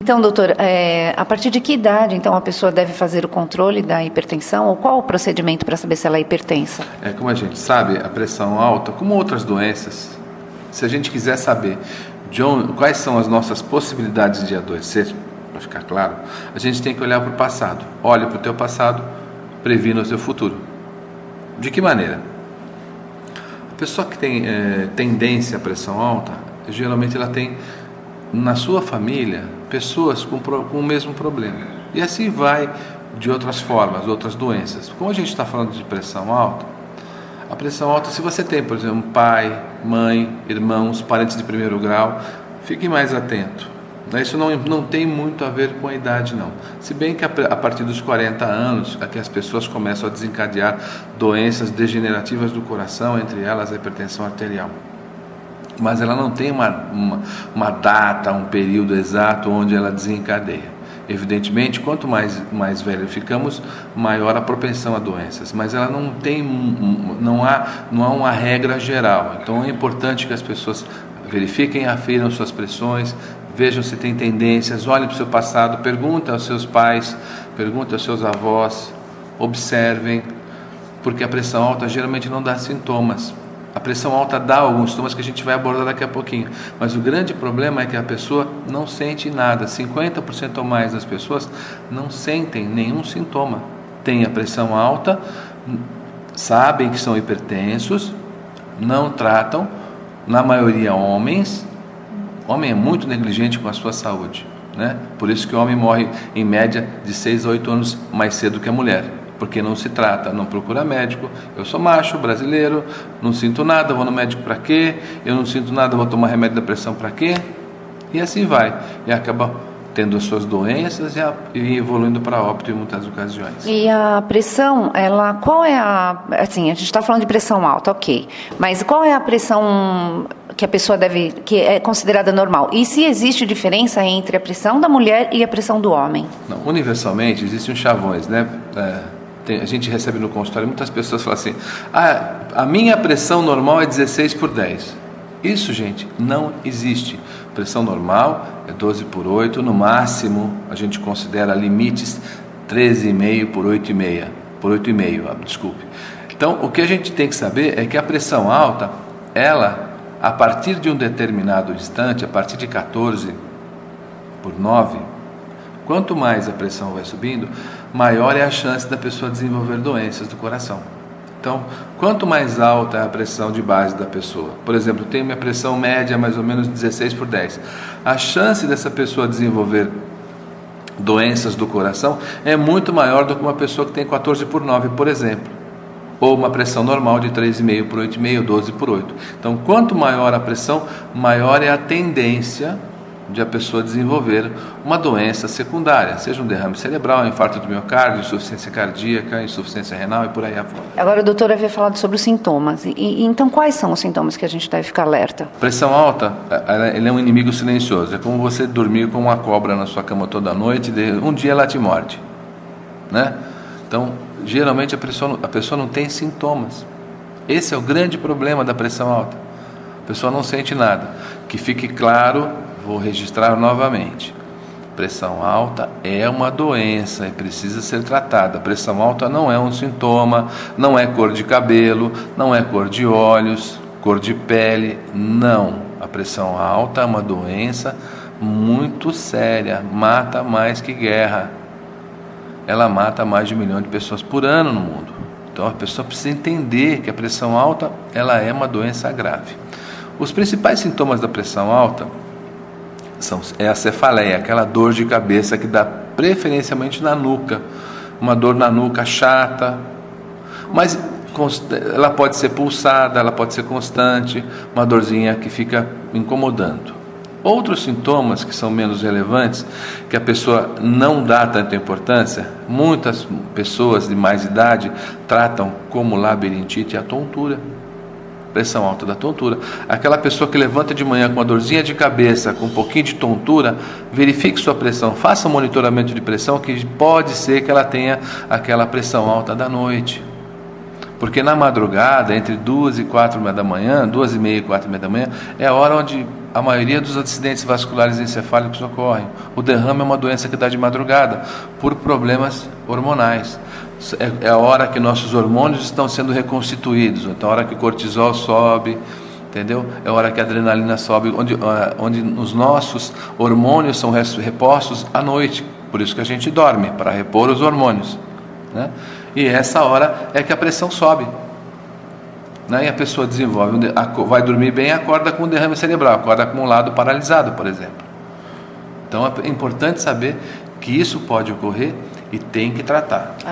Então, doutor, a partir de que idade, então, a pessoa deve fazer o controle da hipertensão? Ou qual o procedimento para saber se ela é hipertensa? Como a gente sabe, a pressão alta, como outras doenças, se a gente quiser saber quais são as nossas possibilidades de adoecer, para ficar claro, a gente tem que olhar para o passado. Olha para o teu passado, previna o seu futuro. De que maneira? A pessoa que tem tendência à pressão alta, geralmente ela tem na sua família pessoas com o mesmo problema. E assim vai de outras formas, outras doenças. Como a gente está falando de pressão alta, a pressão alta, se você tem, por exemplo, pai, mãe, irmãos, parentes de primeiro grau, fique mais atento. Isso não tem muito a ver com a idade, não. Se bem que a partir dos 40 anos é que as pessoas começam a desencadear doenças degenerativas do coração, entre elas a hipertensão arterial. Mas ela não tem uma data, um período exato onde ela desencadeia. Evidentemente, quanto mais velho ficamos, maior a propensão a doenças. Mas ela não há uma regra geral. Então é importante que as pessoas verifiquem, afiram suas pressões, vejam se tem tendências, olhem para o seu passado, perguntem aos seus pais, perguntem aos seus avós, observem, porque a pressão alta geralmente não dá sintomas. A pressão alta dá alguns sintomas que a gente vai abordar daqui a pouquinho, mas o grande problema é que a pessoa não sente nada. 50% ou mais das pessoas não sentem nenhum sintoma. Tem a pressão alta, sabem que são hipertensos, não tratam, na maioria homens. Homem é muito negligente com a sua saúde, né? Por isso que o homem morre em média de 6 a 8 anos mais cedo que a mulher, porque não se trata, não procura médico. Eu sou macho, brasileiro, não sinto nada, vou no médico para quê? Eu não sinto nada, vou tomar remédio da pressão para quê? E assim vai, e acaba tendo as suas doenças e evoluindo para óbito em muitas ocasiões. E a pressão, qual é assim, a gente está falando de pressão alta, ok, mas qual é a pressão que a pessoa que é considerada normal? E se existe diferença entre a pressão da mulher e a pressão do homem? Não, universalmente existem os chavões, né? A gente recebe no consultório, muitas pessoas falam assim, a minha pressão normal é 16/10. Isso, gente, não existe. Pressão normal é 12/8, no máximo a gente considera limites 13,5/8,5, por 8,5, desculpe. Então, o que a gente tem que saber é que a pressão alta, ela, a partir de um determinado instante, a partir de 14/9, quanto mais a pressão vai subindo, maior é a chance da pessoa desenvolver doenças do coração. Então, quanto mais alta é a pressão de base da pessoa, por exemplo, eu tenho minha pressão média mais ou menos 16/10, a chance dessa pessoa desenvolver doenças do coração é muito maior do que uma pessoa que tem 14/9, por exemplo, ou uma pressão normal de 3,5/8,5, 12/8. Então, quanto maior a pressão, maior é a tendência de a pessoa desenvolver uma doença secundária, seja um derrame cerebral, infarto do miocárdio, insuficiência cardíaca, insuficiência renal e por aí afora. Agora, a doutora havia falado sobre os sintomas. Então, quais são os sintomas que a gente deve ficar alerta? Pressão alta, ele é um inimigo silencioso. É como você dormir com uma cobra na sua cama toda noite, um dia ela te morde, né? Então, geralmente a pessoa não tem sintomas. Esse é o grande problema da pressão alta. A pessoa não sente nada. Que fique claro, vou registrar novamente. Pressão alta é uma doença e precisa ser tratada. Pressão alta não é um sintoma, não é cor de cabelo, não é cor de olhos, cor de pele, não. A pressão alta é uma doença muito séria, mata mais que guerra. Ela mata mais de 1 milhão de pessoas por ano no mundo. Então a pessoa precisa entender que a pressão alta ela é uma doença grave. Os principais sintomas da pressão alta é a cefaleia, aquela dor de cabeça que dá preferencialmente na nuca, uma dor na nuca chata, mas ela pode ser pulsada, ela pode ser constante, uma dorzinha que fica incomodando. Outros sintomas que são menos relevantes, que a pessoa não dá tanta importância, muitas pessoas de mais idade tratam como labirintite a tontura. Pressão alta da tontura. Aquela pessoa que levanta de manhã com uma dorzinha de cabeça, com um pouquinho de tontura, verifique sua pressão, faça um monitoramento de pressão, que pode ser que ela tenha aquela pressão alta da noite. Porque na madrugada, entre 2 e 4 da manhã, 2 e meia e 4 e meia da manhã, é a hora onde a maioria dos acidentes vasculares encefálicos ocorrem. O derrame é uma doença que dá de madrugada, por problemas hormonais. É a hora que nossos hormônios estão sendo reconstituídos, então é a hora que o cortisol sobe, entendeu? É a hora que a adrenalina sobe, onde os nossos hormônios são repostos à noite. Por isso que a gente dorme, para repor os hormônios, né? E essa hora é que a pressão sobe, né? E a pessoa desenvolve, vai dormir bem e acorda com um derrame cerebral, acorda com um lado paralisado, por exemplo. Então é importante saber que isso pode ocorrer e tem que tratar.